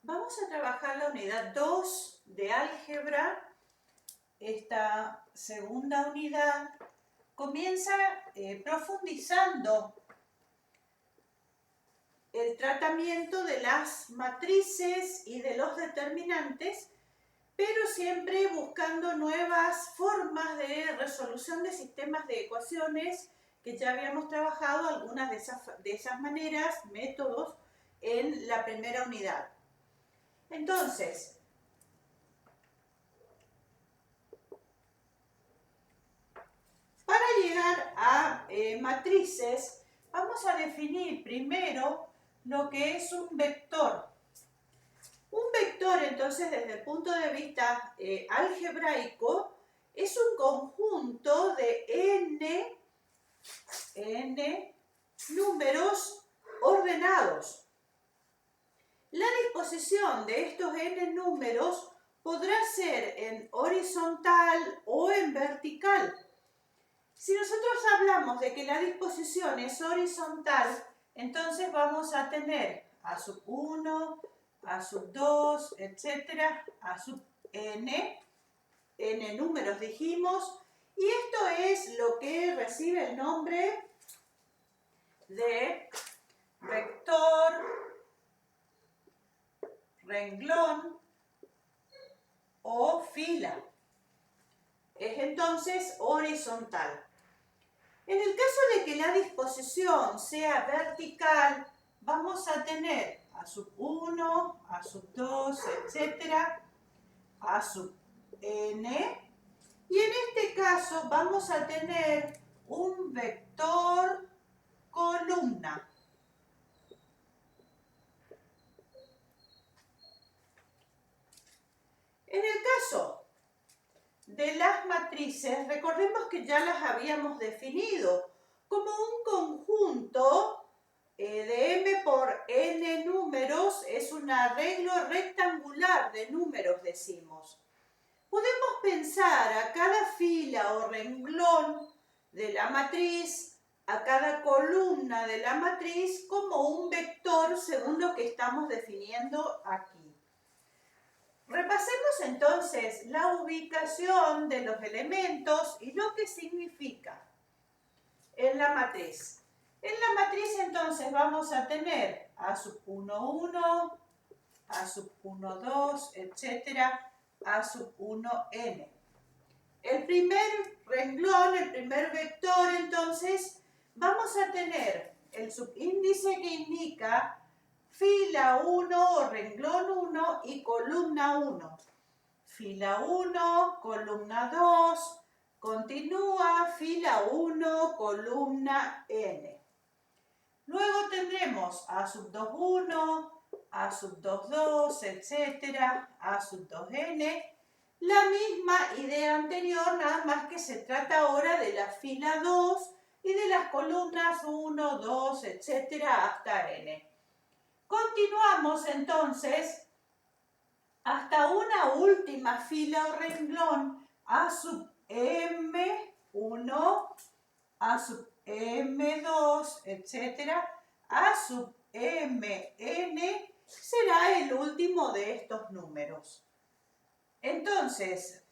Vamos a trabajar la unidad 2 de álgebra. Esta segunda unidad comienza profundizando el tratamiento de las matrices y de los determinantes, pero siempre buscando nuevas formas de resolución de sistemas de ecuaciones que ya habíamos trabajado algunas de esas maneras, métodos, en la primera unidad. Entonces, para llegar a matrices, vamos a definir primero lo que es un vector. Un vector, entonces, desde el punto de vista algebraico, es un conjunto de n números ordenados. La disposición de estos n números podrá ser en horizontal o en vertical. Si nosotros hablamos de que la disposición es horizontal, entonces vamos a tener a sub 1, a sub 2, etcétera, a sub n números dijimos, y esto es lo que recibe el nombre de vector, renglón o fila. Es entonces horizontal. En el caso de que la disposición sea vertical, vamos a tener a sub 1, a sub 2, etcétera, a sub n, y en este caso vamos a tener un vector columna. En el caso de las matrices, recordemos que ya las habíamos definido como un conjunto de m por n números, es un arreglo rectangular de números, decimos. Podemos pensar a cada fila o renglón de la matriz, a cada columna de la matriz, como un vector según lo que estamos definiendo aquí. Repasemos entonces la ubicación de los elementos y lo que significa en la matriz. En la matriz entonces vamos a tener a sub 1, 1, a sub 1, 2, etcétera, a sub 1, n. El primer renglón, el primer vector, entonces, vamos a tener el subíndice que indica fila 1 o renglón 1 y columna 1. Fila 1, columna 2, continúa fila 1, columna n. Luego tendremos a sub 2, 1, a sub 2, 2, etcétera, a sub 2, n. La misma idea anterior, nada más que se trata ahora de la fila 2 y de las columnas 1, 2, etcétera, hasta n. Continuamos entonces hasta una última fila o renglón a sub m1, a sub m2, etcétera, a sub mn será el último de estos números. Entonces,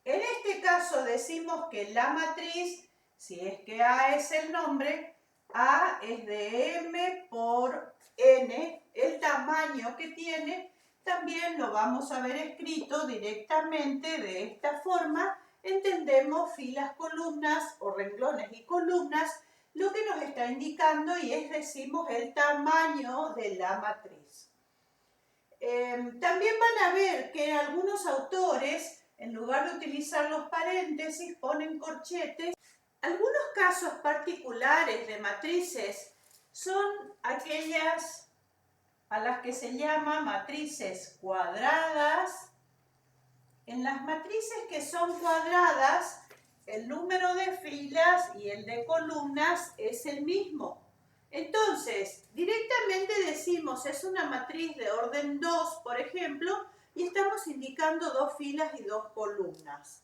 en este caso decimos que la matriz, si es que A es el nombre, A es de m por n, el tamaño que tiene, también lo vamos a ver escrito directamente de esta forma. Entendemos filas, columnas o renglones y columnas, lo que nos está indicando y es, decimos, el tamaño de la matriz. También van a ver que algunos autores, en lugar de utilizar los paréntesis, ponen corchetes. Algunos casos particulares de matrices son aquellas a las que se llama matrices cuadradas. En las matrices que son cuadradas, el número de filas y el de columnas es el mismo. Entonces, directamente decimos es una matriz de orden 2, por ejemplo, y estamos indicando 2 filas y 2 columnas.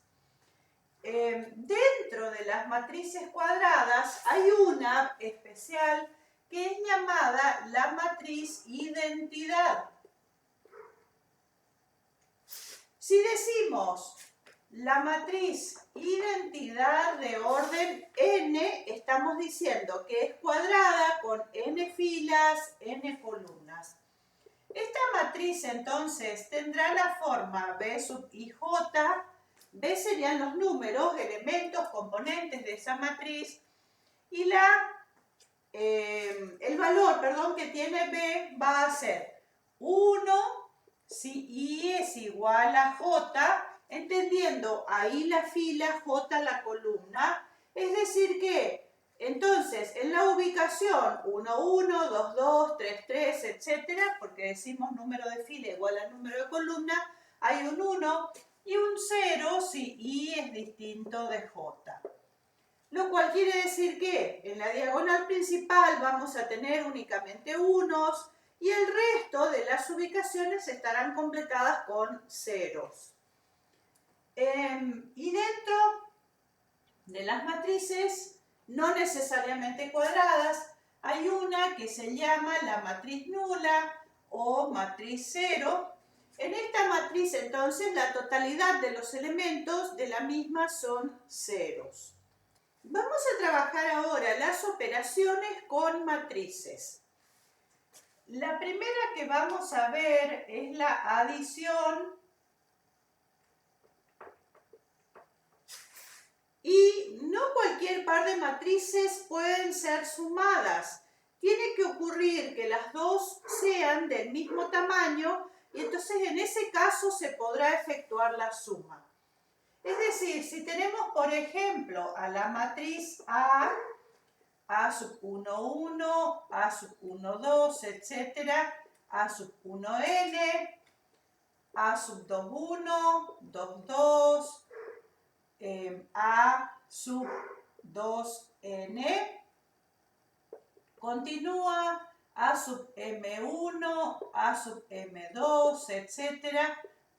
Dentro de las matrices cuadradas hay una especial que es llamada la matriz identidad. Si decimos la matriz identidad de orden n, estamos diciendo que es cuadrada con n filas, n columnas. Esta matriz entonces tendrá la forma B sub ij. B serían los números, elementos, componentes de esa matriz, y el valor, que tiene B va a ser 1 si I es igual a J, entendiendo ahí la fila, J la columna. Es decir que, entonces, en la ubicación 1, 1, 2, 2, 3, 3, etc., porque decimos número de fila igual al número de columna, hay un 1 y un 0 si I es distinto de J. Lo cual quiere decir que en la diagonal principal vamos a tener únicamente unos y el resto de las ubicaciones estarán completadas con ceros. Y dentro de las matrices, no necesariamente cuadradas, hay una que se llama la matriz nula o matriz cero. En esta matriz, entonces, la totalidad de los elementos de la misma son ceros. Vamos a trabajar ahora las operaciones con matrices. La primera que vamos a ver es la adición y no cualquier par de matrices pueden ser sumadas. Tiene que ocurrir que las dos sean del mismo tamaño y entonces en ese caso se podrá efectuar la suma. Es decir, si tenemos, por ejemplo, a la matriz A sub 1, 1, A sub 1, 2, etc., A sub 1n, A sub 2, 1, 2, 2, A sub 2n, continúa A sub m1, A sub m2, etc.,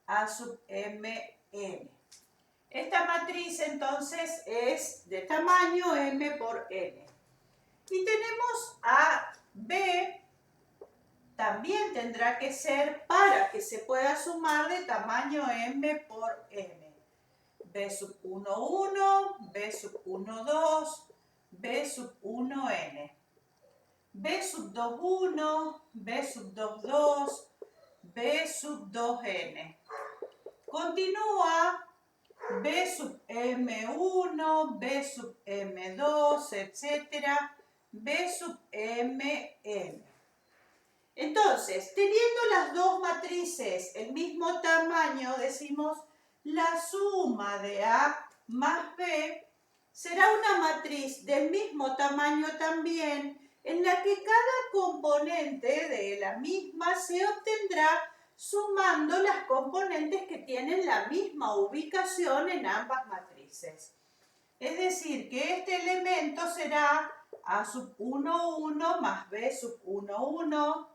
A sub mn. Esta matriz entonces es de tamaño m por n. Y tenemos a B, también tendrá que ser para que se pueda sumar de tamaño m por n. B sub 1, 1, B sub 1, 2, B sub 1n. B sub 2, 1, B sub 2, 2, B sub 2n. Continúa B sub M1, B sub M2, etc., B sub Mn. Entonces, teniendo las dos matrices el mismo tamaño, decimos la suma de A más B será una matriz del mismo tamaño también, en la que cada componente de la misma se obtendrá sumando las componentes que tienen la misma ubicación en ambas matrices. Es decir, que este elemento será A sub 1, 1 más B sub 1, 1,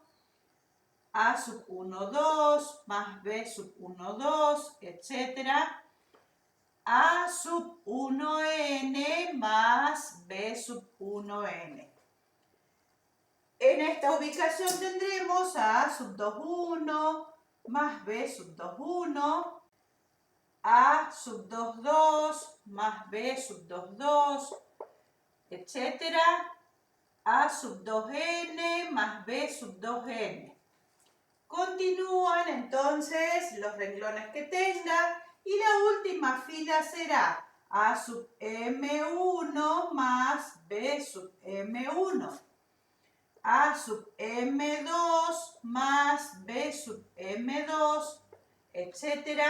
A sub 1, 2 más B sub 1, 2, etc. A sub 1n más B sub 1n. En esta ubicación tendremos a A sub 2, 1 más B sub 2, 1, A sub 2, 2 más B sub 2, 2, etc. A sub 2n más B sub 2n. Continúan entonces los renglones que tenga y la última fila será A sub m1 más B sub m1. A sub m2 más B sub m2, etc.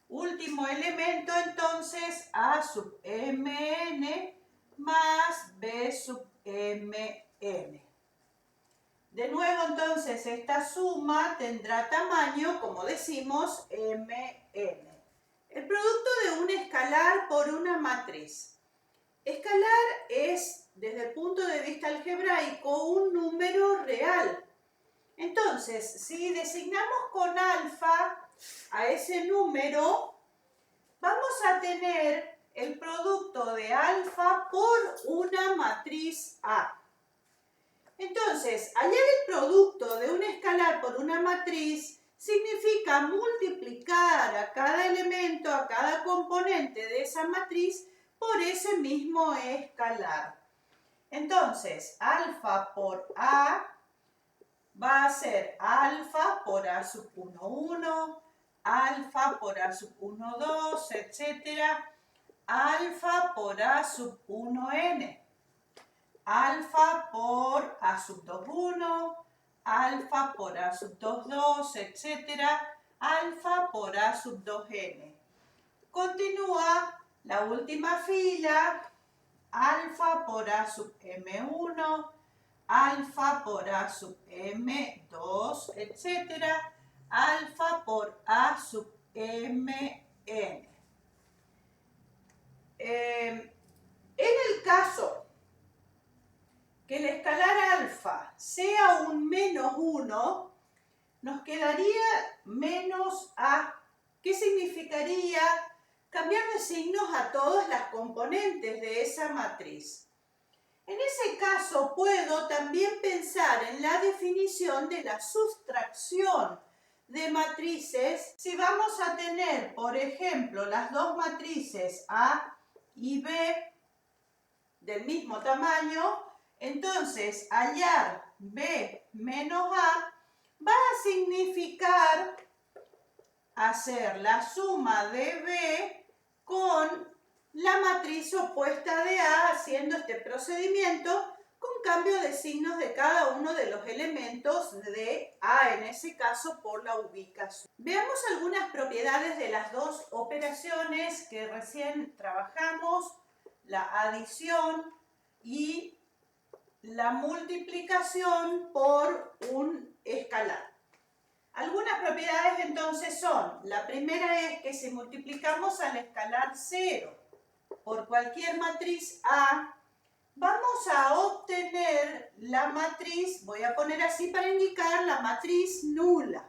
Último elemento entonces A sub mn más B sub mn. De nuevo entonces esta suma tendrá tamaño, como decimos, mn. El producto de un escalar por una matriz. Escalar es, desde el punto de vista algebraico, un número real. Entonces, si designamos con alfa a ese número, vamos a tener el producto de alfa por una matriz A. Entonces, hallar el producto de un escalar por una matriz significa multiplicar a cada elemento, a cada componente de esa matriz por ese mismo escalar. Entonces, alfa por A va a ser alfa por A sub 1, 1, alfa por A sub 1, 2, etc. Alfa por A sub 1n, alfa por A sub 2, 1, alfa por A sub 2, 2, etc. Alfa por A sub 2n. Continúa la última fila, alfa por A sub m1, alfa por A sub m2, etc. Alfa por A sub mn. En el caso que el escalar alfa sea un menos 1, nos quedaría menos A. ¿Qué significaría? Cambiar de signos a todas las componentes de esa matriz. En ese caso puedo también pensar en la definición de la sustracción de matrices. Si vamos a tener, por ejemplo, las dos matrices A y B del mismo tamaño, entonces hallar B menos A va a significar hacer la suma de B con la matriz opuesta de A, haciendo este procedimiento con cambio de signos de cada uno de los elementos de A, en ese caso por la ubicación. Veamos algunas propiedades de las dos operaciones que recién trabajamos, la adición y la multiplicación por un escalar. Algunas propiedades entonces son, la primera es que si multiplicamos al escalar 0 por cualquier matriz A, vamos a obtener la matriz, voy a poner así para indicar la matriz nula.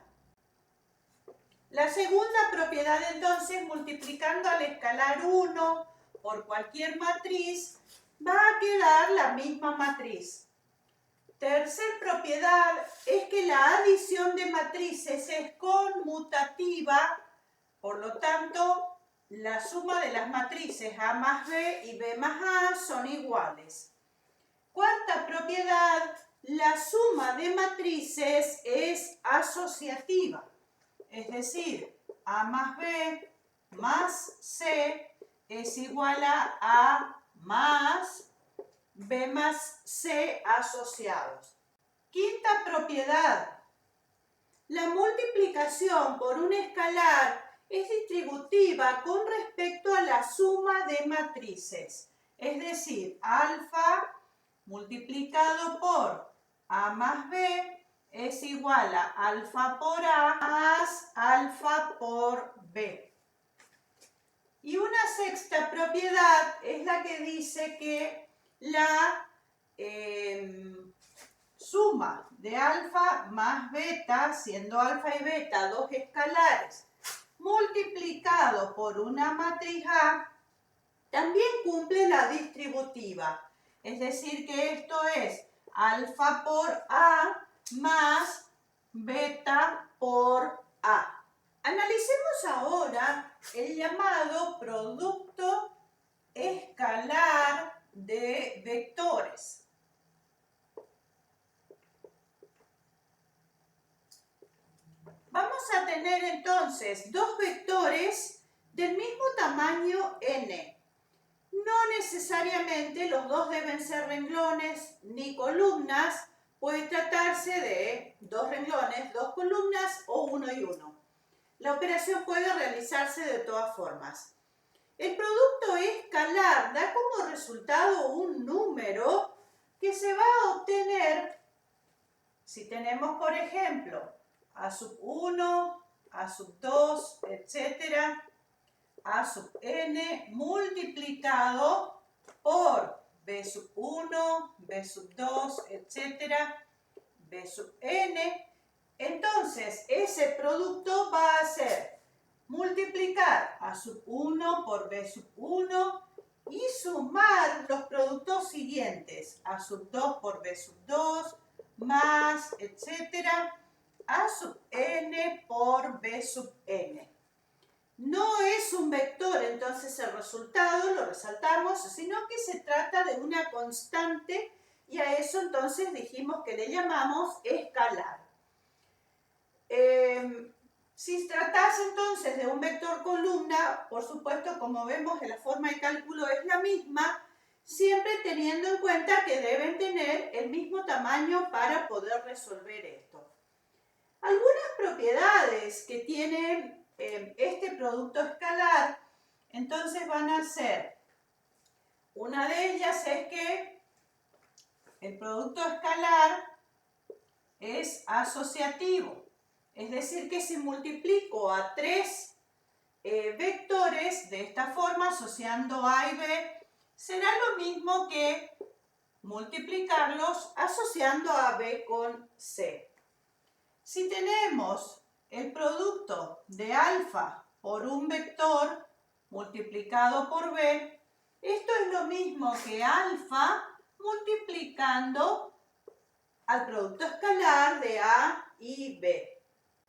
La segunda propiedad entonces, multiplicando al escalar 1 por cualquier matriz, va a quedar la misma matriz. Tercer propiedad es que la adición de matrices es conmutativa, por lo tanto, la suma de las matrices A más B y B más A son iguales. Cuarta propiedad, la suma de matrices es asociativa, es decir, A más B más C es igual a A más B más C asociados. Quinta propiedad, la multiplicación por un escalar es distributiva con respecto a la suma de matrices, es decir, alfa multiplicado por A más B es igual a alfa por A más alfa por B. Y una sexta propiedad es la que dice que la suma de alfa más beta, siendo alfa y beta dos escalares, multiplicado por una matriz A, también cumple la distributiva. Es decir, que esto es alfa por A más beta por A. Analicemos ahora el llamado producto escalar de vectores. Vamos a tener entonces dos vectores del mismo tamaño n. No necesariamente los dos deben ser renglones ni columnas, puede tratarse de dos renglones, dos columnas o uno y uno. La operación puede realizarse de todas formas. El producto escalar da como resultado un número que se va a obtener si tenemos, por ejemplo, A sub 1, A sub 2, etc., A sub n multiplicado por B sub 1, B sub 2, etc., B sub n. Entonces, ese producto va a ser multiplicar A sub 1 por B sub 1 y sumar los productos siguientes, A sub 2 por B sub 2, más, etcétera, A sub n por B sub n. No es un vector, entonces el resultado lo resaltamos, sino que se trata de una constante y a eso entonces dijimos que le llamamos escalar. Si tratase entonces de un vector columna, por supuesto, como vemos, la forma de cálculo es la misma, siempre teniendo en cuenta que deben tener el mismo tamaño para poder resolver esto. Algunas propiedades que tiene este producto escalar, entonces van a ser, una de ellas es que el producto escalar es asociativo, es decir, que si multiplico a tres vectores de esta forma, asociando A y B, será lo mismo que multiplicarlos asociando a B con C. Si tenemos el producto de alfa por un vector multiplicado por B, esto es lo mismo que alfa multiplicando al producto escalar de A y B.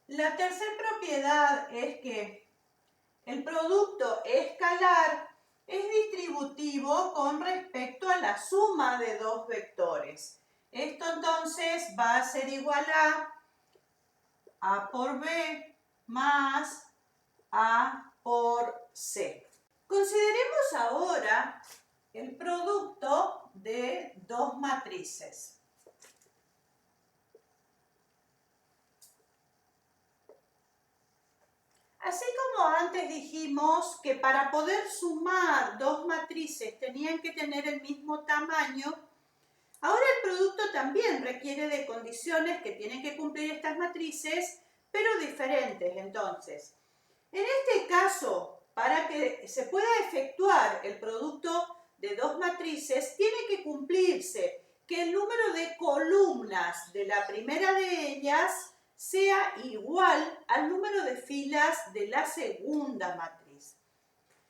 La tercera propiedad es que el producto escalar es distributivo con respecto a la suma de dos vectores. Esto entonces va a ser igual a por B más A por C. Consideremos ahora el producto de dos matrices. Así como antes dijimos que para poder sumar dos matrices tenían que tener el mismo tamaño, ahora el producto también requiere de condiciones que tienen que cumplir estas matrices, pero diferentes. Entonces, en este caso, para que se pueda efectuar el producto de dos matrices, tiene que cumplirse que el número de columnas de la primera de ellas sea igual al número de filas de la segunda matriz.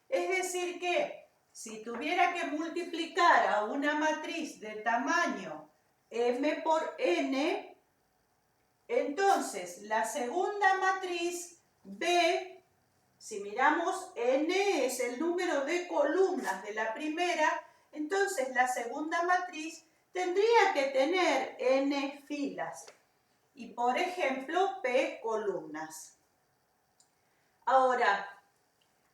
Es decir que si tuviera que multiplicar a una matriz de tamaño m por n, entonces la segunda matriz B, si miramos n es el número de columnas de la primera, entonces la segunda matriz tendría que tener n filas. Y por ejemplo, P columnas. Ahora,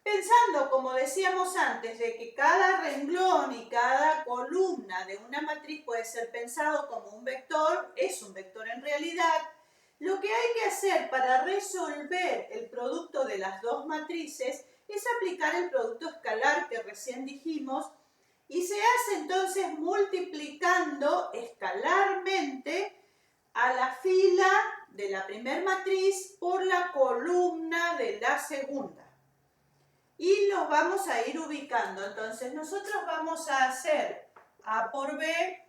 pensando, como decíamos antes, de que cada renglón y cada columna de una matriz puede ser pensado como un vector, es un vector en realidad, lo que hay que hacer para resolver el producto de las dos matrices es aplicar el producto escalar que recién dijimos y se hace entonces multiplicando escalarmente a la fila de la primera matriz por la columna de la segunda. Y los vamos a ir ubicando. Entonces nosotros vamos a hacer A por B,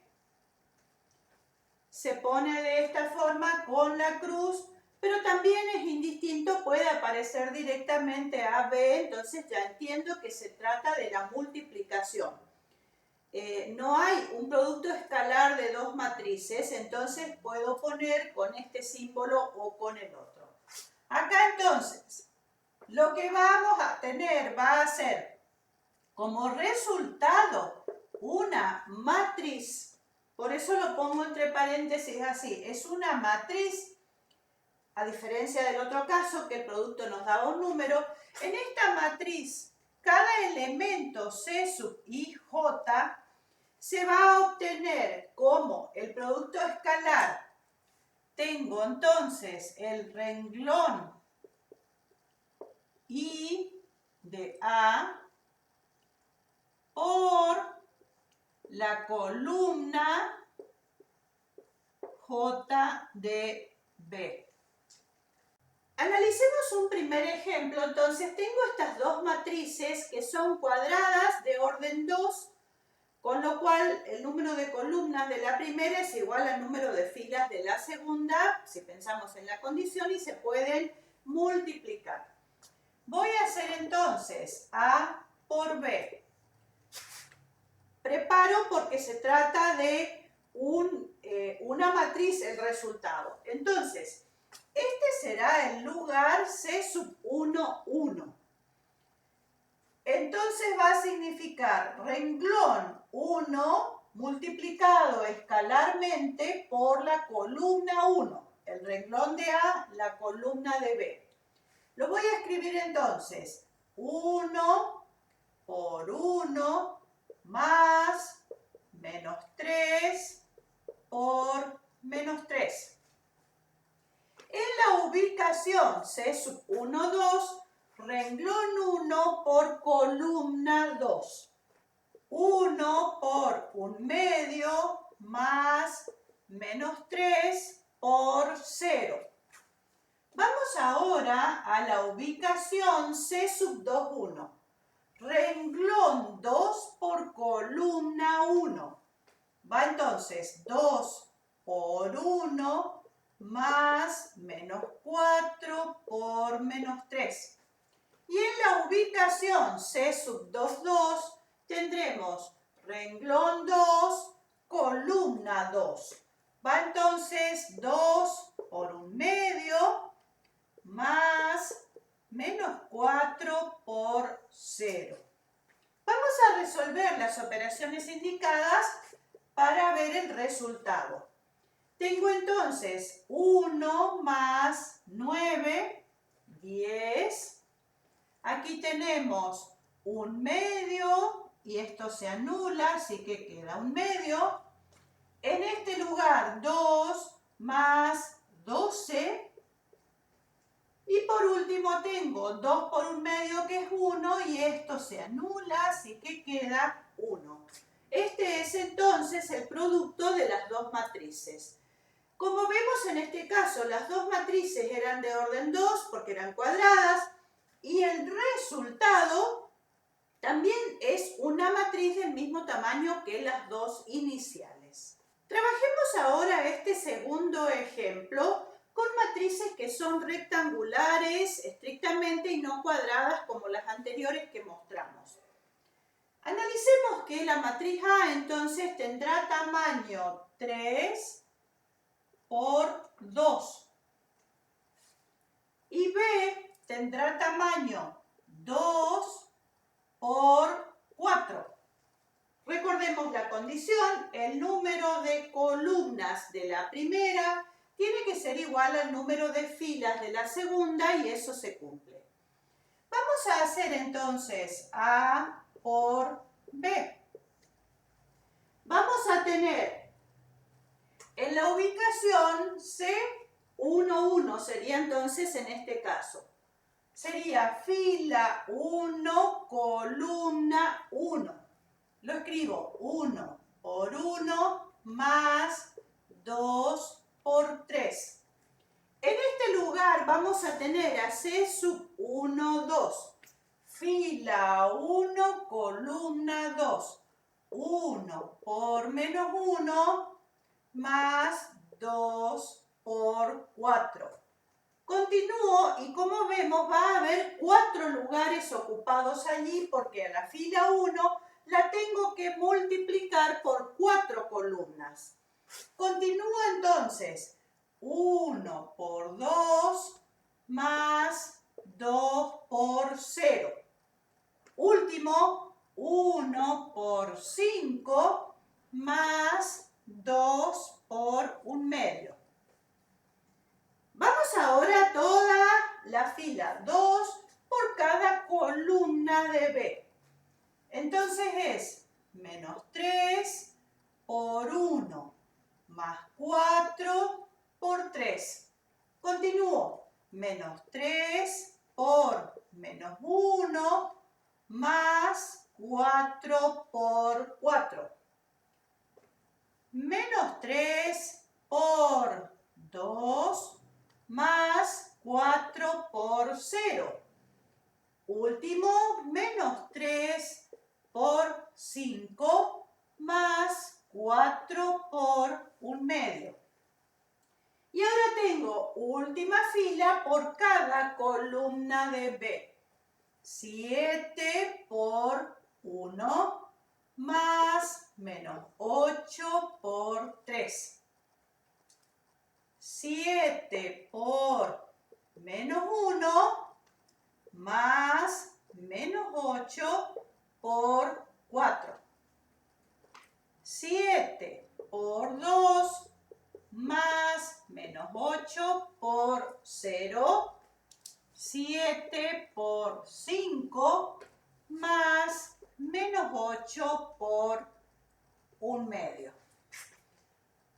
se pone de esta forma con la cruz, pero también es indistinto, puede aparecer directamente AB, entonces ya entiendo que se trata de la multiplicación. No hay un producto escalar de dos matrices, entonces puedo poner con este símbolo o con el otro. Acá entonces, lo que vamos a tener va a ser como resultado una matriz, por eso lo pongo entre paréntesis así, es una matriz, a diferencia del otro caso que el producto nos daba un número. En esta matriz, cada elemento C sub I, J, se va a obtener como el producto escalar. Tengo entonces el renglón I de A por la columna J de B. Analicemos un primer ejemplo. Entonces tengo estas dos matrices que son cuadradas de orden 2, con lo cual el número de columnas de la primera es igual al número de filas de la segunda, si pensamos en la condición, y se pueden multiplicar. Voy a hacer entonces A por B. Preparo porque se trata de una matriz el resultado. Entonces, Este será el lugar C sub 1, 1. Entonces va a significar renglón 1 multiplicado escalarmente por la columna 1. El renglón de A, la columna de B. Lo voy a escribir entonces. 1 por 1 más menos 3 por menos 3. En la ubicación C sub 1, 2, renglón 1 por columna 2. 1 por 1/2 más menos 3 por 0. Vamos ahora a la ubicación C sub 2, 1. Renglón 2 por columna 1. Va entonces 2 por 1 más menos 4 por menos 3. Y en la ubicación C sub 2, 2 tendremos renglón 2, columna 2. Va entonces 2 por 1/2 más menos 4 por 0. Vamos a resolver las operaciones indicadas para ver el resultado. Tengo entonces 1 más 9, 10. Aquí tenemos 1/2 y esto se anula, así que queda 1/2. En este lugar 2 más 12. Y por último tengo 2 por 1/2 que es 1 y esto se anula, así que queda 1. Este es entonces el producto de las dos matrices. Como vemos en este caso, las dos matrices eran de orden 2 porque eran cuadradas y el resultado también es una matriz del mismo tamaño que las dos iniciales. Trabajemos ahora este segundo ejemplo con matrices que son rectangulares estrictamente y no cuadradas como las anteriores que mostramos. Analicemos que la matriz A entonces tendrá tamaño 3 por 2 y B tendrá tamaño 2 por 4. Recordemos la condición, el número de columnas de la primera tiene que ser igual al número de filas de la segunda y eso se cumple. Vamos a hacer entonces A por B. Vamos a tener en la ubicación C1, 1 sería entonces en este caso. Sería fila 1, columna 1. Lo escribo 1 por 1 más 2 por 3. En este lugar vamos a tener a C sub 1, 2. Fila 1, columna 2. 1 por menos 1 más 2 por 4. Continúo y como vemos va a haber 4 lugares ocupados allí porque a la fila 1 la tengo que multiplicar por 4 columnas. Continúo entonces 1 por 2 más 2 por 0. Último, 1 por 5 más 2 por 1/2. Vamos ahora a toda la fila 2 por cada columna de B. Entonces es menos 3 por 1 más 4 por 3. Continúo. Menos 3 por menos 1 más 4 por 4. Menos 3 por 2 más 4 por 0. Último, menos 3 por 5 más 4 por 1/2. Y ahora tengo última fila por cada columna de B. 7 por 1 más menos 8 por 3. 7 por 7 por 2 más menos 8 por 0, 7 por 5 más menos 8 por 1/2.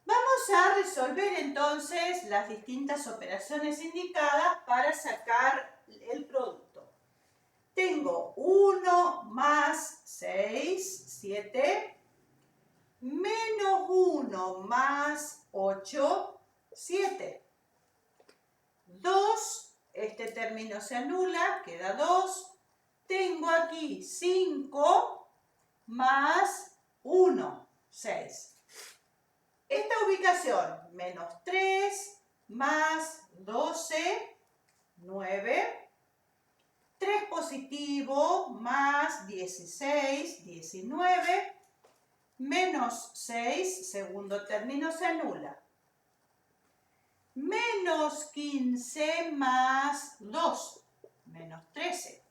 Vamos a resolver entonces las distintas operaciones indicadas para sacar el producto. Tengo 1 más 6, 7, menos 1 más 8, 7. 2, este término se anula, queda 2. Tengo aquí 5 más 1, 6. Esta ubicación, menos 3 más 12, 9. 3 positivo más 16, 19. Menos 6, segundo término se anula. Menos 15 más 2, menos 13.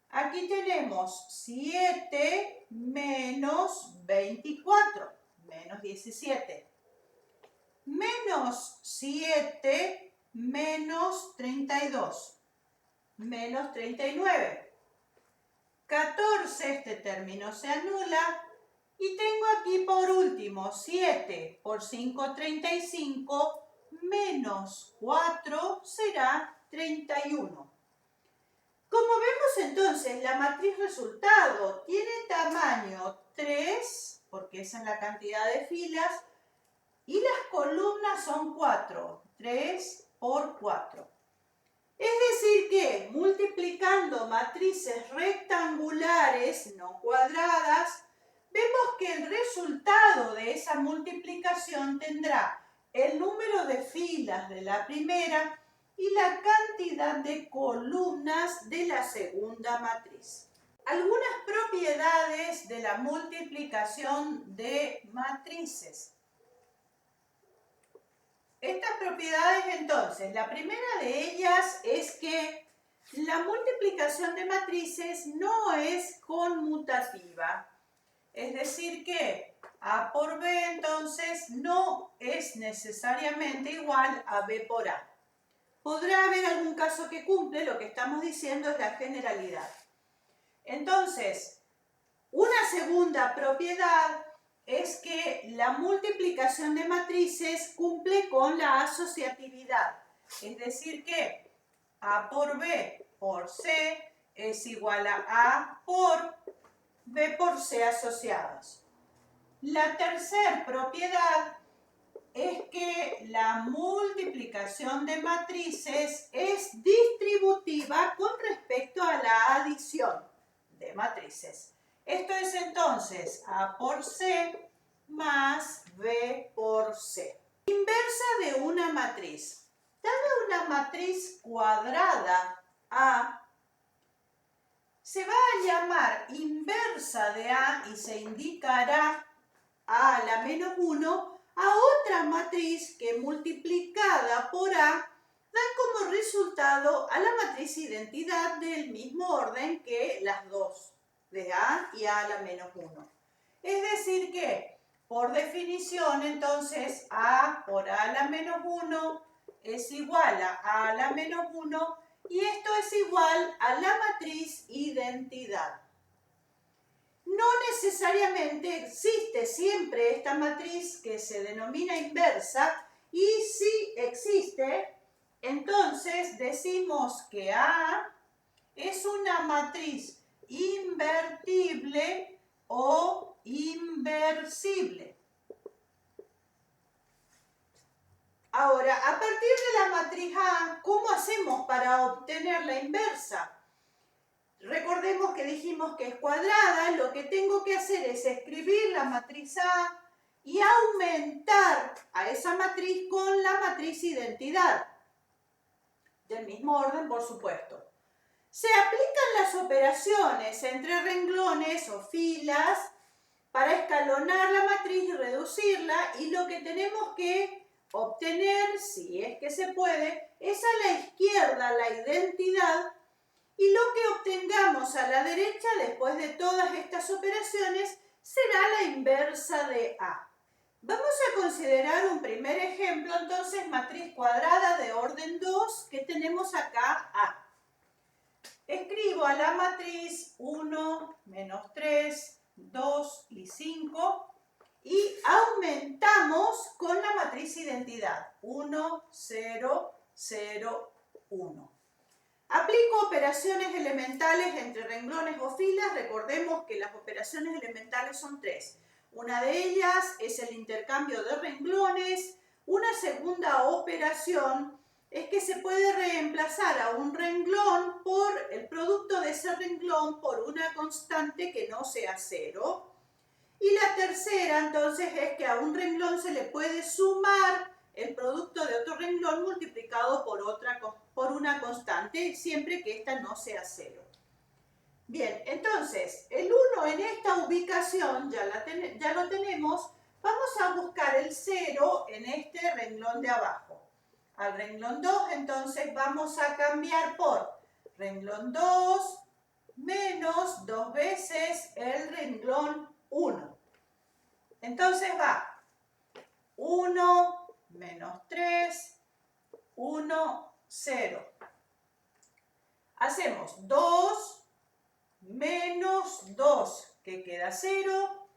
Aquí tenemos 7 menos 24, menos 17. Menos 7 menos 32, menos 39. 14, este término se anula. Y tengo aquí por último 7 por 5, 35, menos 4 será 31. Como vemos entonces, la matriz resultado tiene tamaño 3, porque esa es la cantidad de filas, y las columnas son 4, 3 por 4. Es decir que multiplicando matrices rectangulares, no cuadradas, vemos que el resultado de esa multiplicación tendrá el número de filas de la primera y la cantidad de columnas de la segunda matriz. Algunas propiedades de la multiplicación de matrices. Estas propiedades entonces, la primera de ellas es que la multiplicación de matrices no es conmutativa. Es decir que A por B entonces no es necesariamente igual a B por A. Podrá haber algún caso que cumple, lo que estamos diciendo es la generalidad. Entonces, una segunda propiedad es que la multiplicación de matrices cumple con la asociatividad. Es decir que A por B por C es igual a A por B por C asociados. La tercera propiedad es que la multiplicación de matrices es distributiva con respecto a la adición de matrices. Esto es entonces A por C más B por C. Inversa de una matriz. Dada una matriz cuadrada A, se va a llamar inversa de A y se indicará A a la menos 1 a otra matriz que multiplicada por A dan como resultado a la matriz identidad del mismo orden que las dos, de A y A a la menos 1. Es decir que, por definición, entonces, A por A a la menos 1 es igual a A a la menos 1 y esto es igual a la matriz identidad. No necesariamente existe siempre esta matriz que se denomina inversa y si existe, entonces decimos que A es una matriz invertible o inversible. Ahora, a partir de la matriz A, ¿cómo hacemos para obtener la inversa? Recordemos que dijimos que es cuadrada, lo que tengo que hacer es escribir la matriz A y aumentar a esa matriz con la matriz identidad. Del mismo orden, por supuesto. Se aplican las operaciones entre renglones o filas para escalonar la matriz y reducirla, y lo que tenemos que obtener, si es que se puede, es a la izquierda la identidad y lo que obtengamos a la derecha después de todas estas operaciones será la inversa de A. Vamos a considerar un primer ejemplo, entonces, matriz cuadrada de orden 2, que tenemos acá A. Escribo a la matriz 1, menos 3, 2 y 5 y aumentamos con la matriz identidad 1, 0, 0, 1. Aplico operaciones elementales entre renglones o filas. Recordemos que las operaciones elementales son 3. Una de ellas es el intercambio de renglones. Una segunda operación es que se puede reemplazar a un renglón por el producto de ese renglón por una constante que no sea 0. Y la tercera, entonces, es que a un renglón se le puede sumar el producto de otro renglón multiplicado por una constante, siempre que ésta no sea 0. Bien, entonces, el 1 en esta ubicación, ya lo tenemos, vamos a buscar el 0 en este renglón de abajo. Al renglón 2, entonces, vamos a cambiar por renglón 2 menos 2 veces el renglón 1. Entonces va 1 menos 3, 1, 0. Hacemos 2 menos 2, que queda 0.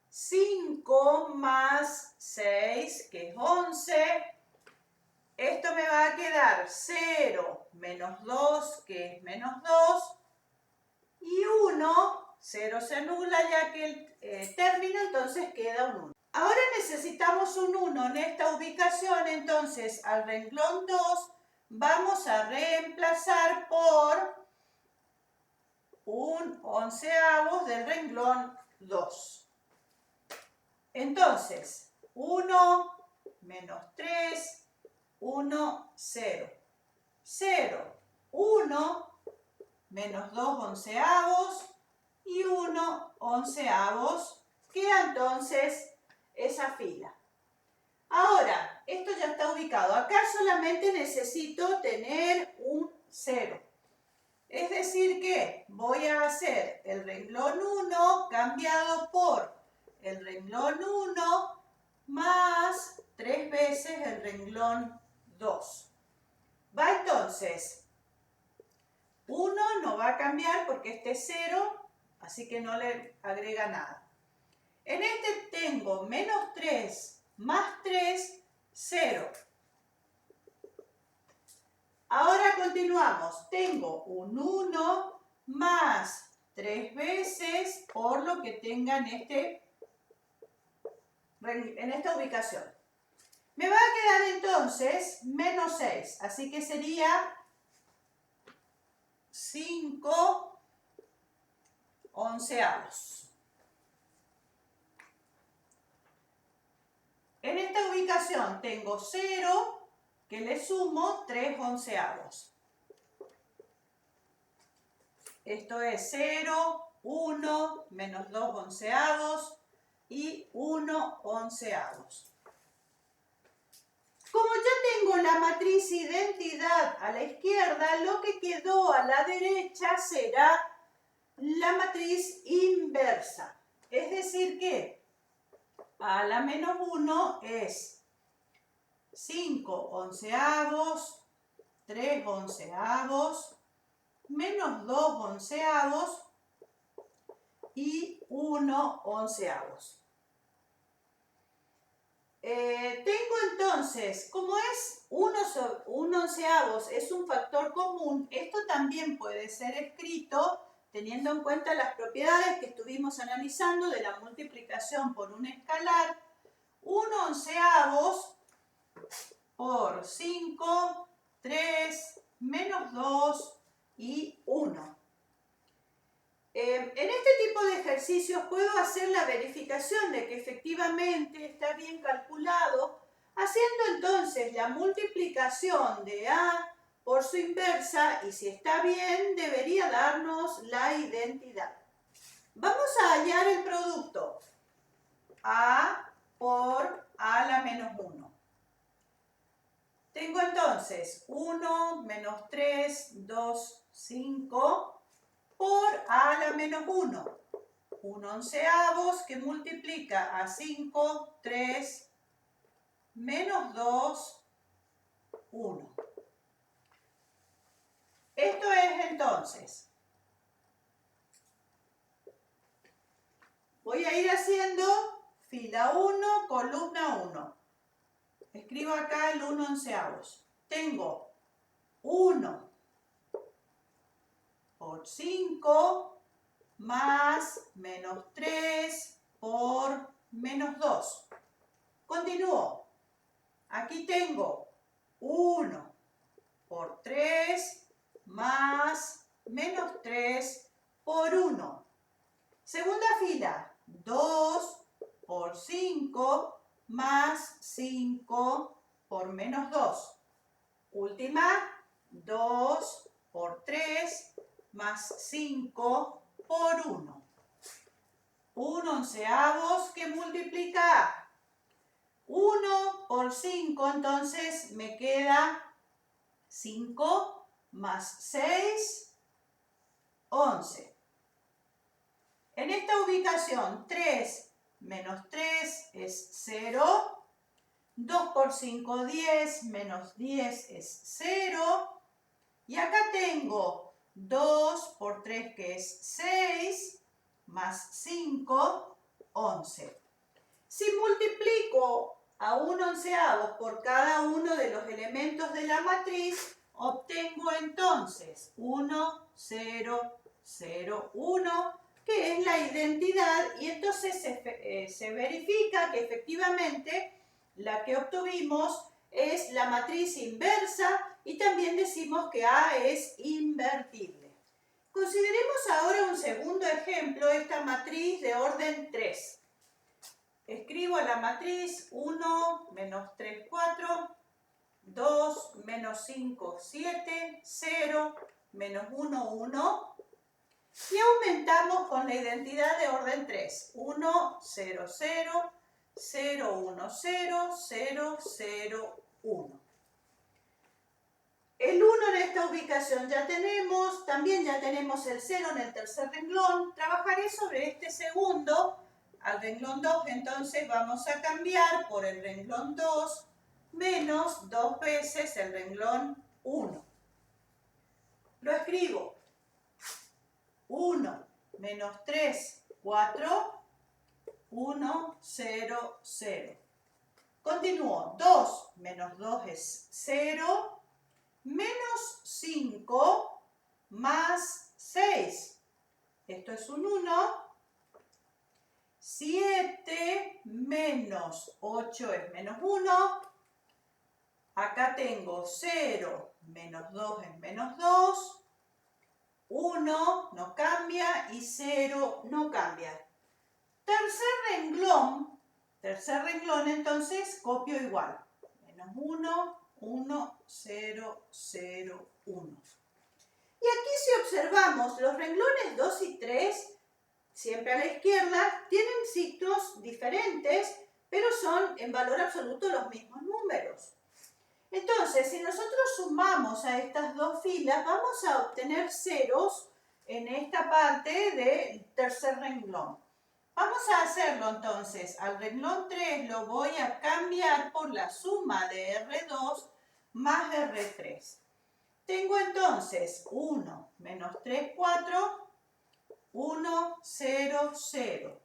5 más 6, que es 11. Esto me va a quedar 0 menos 2, que es menos 2. Y 1, 0 se anula ya que el término, entonces queda un 1. Ahora necesitamos un 1 en esta ubicación, entonces al renglón 2 vamos a reemplazar por un onceavos del renglón 2. Entonces, 1 menos 3, 1, 0. 0, 1 menos 2 onceavos y 1 onceavos. Queda entonces esa fila. Ahora, esto ya está ubicado. Acá solamente necesito tener un 0. Es decir que voy a hacer el renglón 1 cambiado por el renglón 1 más 3 veces el renglón 2. Va entonces, 1 no va a cambiar porque este es 0, así que no le agrega nada. En este tengo menos 3 más 3, 0. Ahora continuamos. Tengo un 1 más 3 veces por lo que tenga en esta ubicación. Me va a quedar entonces menos 6, así que sería 5 onceavos. En esta ubicación tengo 0, que le sumo 3 onceavos. Esto es 0, 1, menos 2 onceavos y 1 onceavos. Como ya tengo la matriz identidad a la izquierda, lo que quedó a la derecha será la matriz inversa. Es decir que a la menos 1 es 5 onceavos, 3 onceavos, menos 2 onceavos y 1 onceavos. Tengo entonces, como es 1 onceavos es un factor común, esto también puede ser escrito teniendo en cuenta las propiedades que estuvimos analizando de la multiplicación por un escalar. 1 onceavos por 5, 3, menos 2 y 1. En este tipo de ejercicios puedo hacer la verificación de que efectivamente está bien calculado, haciendo entonces la multiplicación de A por su inversa, y si está bien debería darnos la identidad. Vamos a hallar el producto A por A a la menos 1. Tengo entonces 1 menos 3, 2, 5 por A a la menos 1. 1/11 que multiplica a 5, 3, menos 2, 1. Esto es entonces. Voy a ir haciendo fila 1, columna 1. Escribo acá el 1/11. Tengo 1 por 5 más menos 3 por menos 2. Continúo. Aquí tengo 1 por 3 más menos 3 por 1. Segunda fila, 2 por 5 más 5 por menos 2. Última, 2 por 3 más 5 por 1. 1/11 que multiplica 1 por 5, entonces me queda 5 más 6, 11. En esta ubicación, 3 menos 3 es 0. 2 por 5, 10, menos 10 es 0. Y acá tengo 2 por 3, que es 6, más 5, 11. Si multiplico a 1/11 por cada uno de los elementos de la matriz, obtengo entonces 1, 0, 0, 1, que es la identidad, y entonces se verifica que efectivamente la que obtuvimos es la matriz inversa, y también decimos que A es invertible. Consideremos ahora un segundo ejemplo, esta matriz de orden 3. Escribo la matriz 1, menos 3, 4, 2, menos 5, 7, 0, menos 1, 1. Y aumentamos con la identidad de orden 3. 1, 0, 0, 0, 1, 0, 0, 0, 1. El 1 en esta ubicación ya tenemos, también ya tenemos el 0 en el tercer renglón. Trabajaré sobre este segundo, al renglón 2, entonces vamos a cambiar por el renglón 2 menos 2 veces el renglón 1. Lo escribo. 1 menos 3, 4, 1, 0, 0. Continúo. 2 menos 2 es 0. Menos 5 más 6. Esto es un 1. 7 menos 8 es menos 1. Acá tengo 0 menos 2 es menos 2. 1 no cambia y 0 no cambia. Tercer renglón, entonces copio igual. Menos 1, 1, 0, 0, 1. Y aquí si observamos, los renglones 2 y 3, siempre a la izquierda, tienen signos diferentes, pero son en valor absoluto los mismos números. Entonces, si nosotros sumamos a estas dos filas, vamos a obtener ceros en esta parte del tercer renglón. Vamos a hacerlo entonces. Al renglón 3 lo voy a cambiar por la suma de R2 más R3. Tengo entonces 1 menos 3, 4, 1, 0, 0.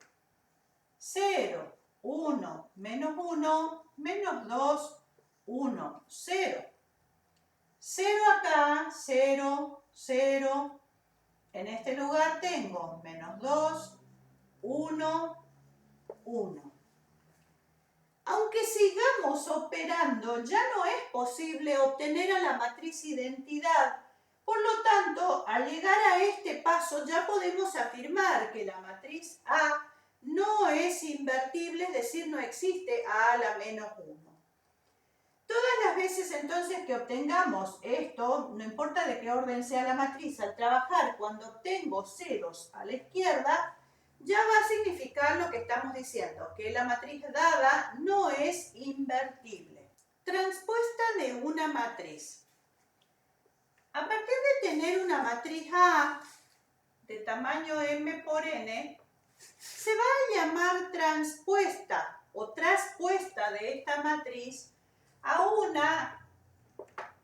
0, 1, menos 1, menos 2, 1, 0. 0 acá, 0, 0. En este lugar tengo menos 2, 1, 1. Aunque sigamos operando, ya no es posible obtener a la matriz identidad. Por lo tanto, al llegar a este paso ya podemos afirmar que la matriz A no es invertible, es decir, no existe A a la menos 1. Todas las veces entonces que obtengamos esto, no importa de qué orden sea la matriz, al trabajar cuando obtengo ceros a la izquierda, ya va a significar lo que estamos diciendo, que la matriz dada no es invertible. Transpuesta de una matriz. A partir de tener una matriz A de tamaño m por n, se va a llamar transpuesta o traspuesta de esta matriz a una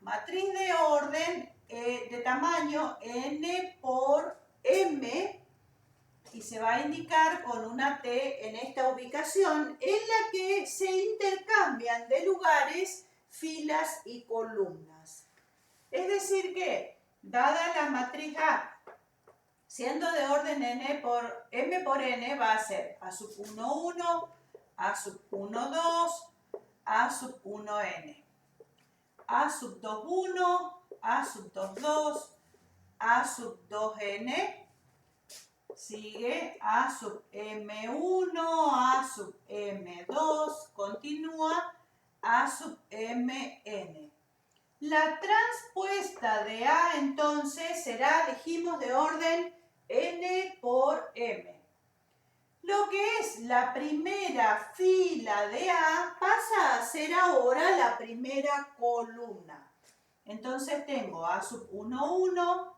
matriz de orden de tamaño n por m, y se va a indicar con una T en esta ubicación en la que se intercambian de lugares filas y columnas. Es decir que, dada la matriz A, siendo de orden m por n, va a ser A sub 1, 1, A sub 1, 2, A sub 1, n. A sub 2, 1, A sub 2, 2, A sub 2, n. Sigue A sub M1, A sub M2, continúa A sub Mn. La transpuesta de A entonces será, dijimos, de orden n por m. Lo que es la primera fila de A pasa a ser ahora la primera columna. Entonces tengo A sub 1, 1,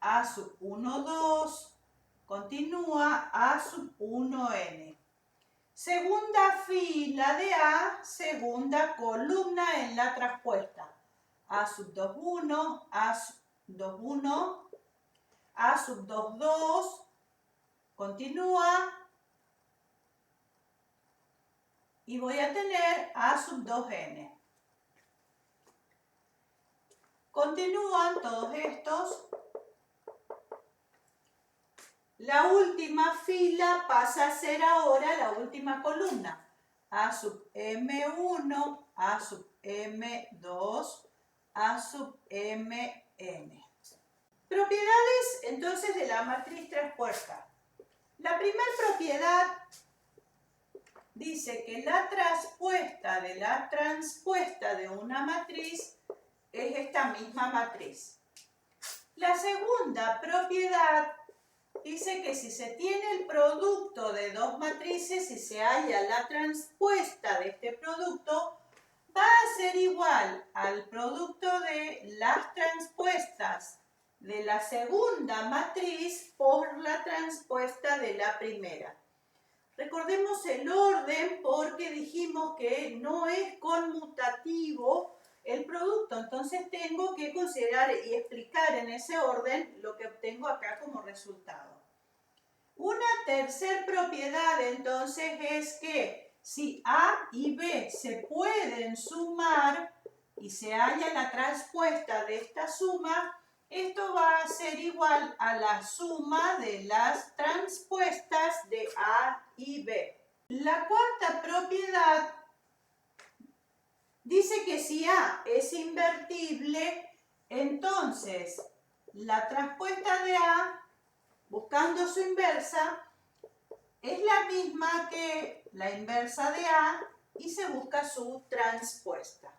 A sub 1, 2, continúa A sub 1n. Segunda fila de A, segunda columna en la traspuesta. A sub 2, 1, A sub 2, 1, A sub 2, 2, continúa. Y voy a tener A sub 2n. Continúan todos estos. La última fila pasa a ser ahora la última columna. A sub M1, A sub M2, A sub Mn. Propiedades entonces de la matriz traspuesta. La primera propiedad dice que la traspuesta de la transpuesta de una matriz es esta misma matriz. La segunda propiedad dice que si se tiene el producto de dos matrices y se halla la transpuesta de este producto, va a ser igual al producto de las transpuestas de la segunda matriz por la transpuesta de la primera. Recordemos el orden porque dijimos que no es conmutativo el producto, entonces tengo que considerar y explicar en ese orden lo que obtengo acá como resultado. Una tercera propiedad entonces es que si A y B se pueden sumar y se halla la transpuesta de esta suma, esto va a ser igual a la suma de las transpuestas de A y B. La cuarta propiedad dice que si A es invertible, entonces la transpuesta de A, buscando su inversa, es la misma que la inversa de A y se busca su transpuesta.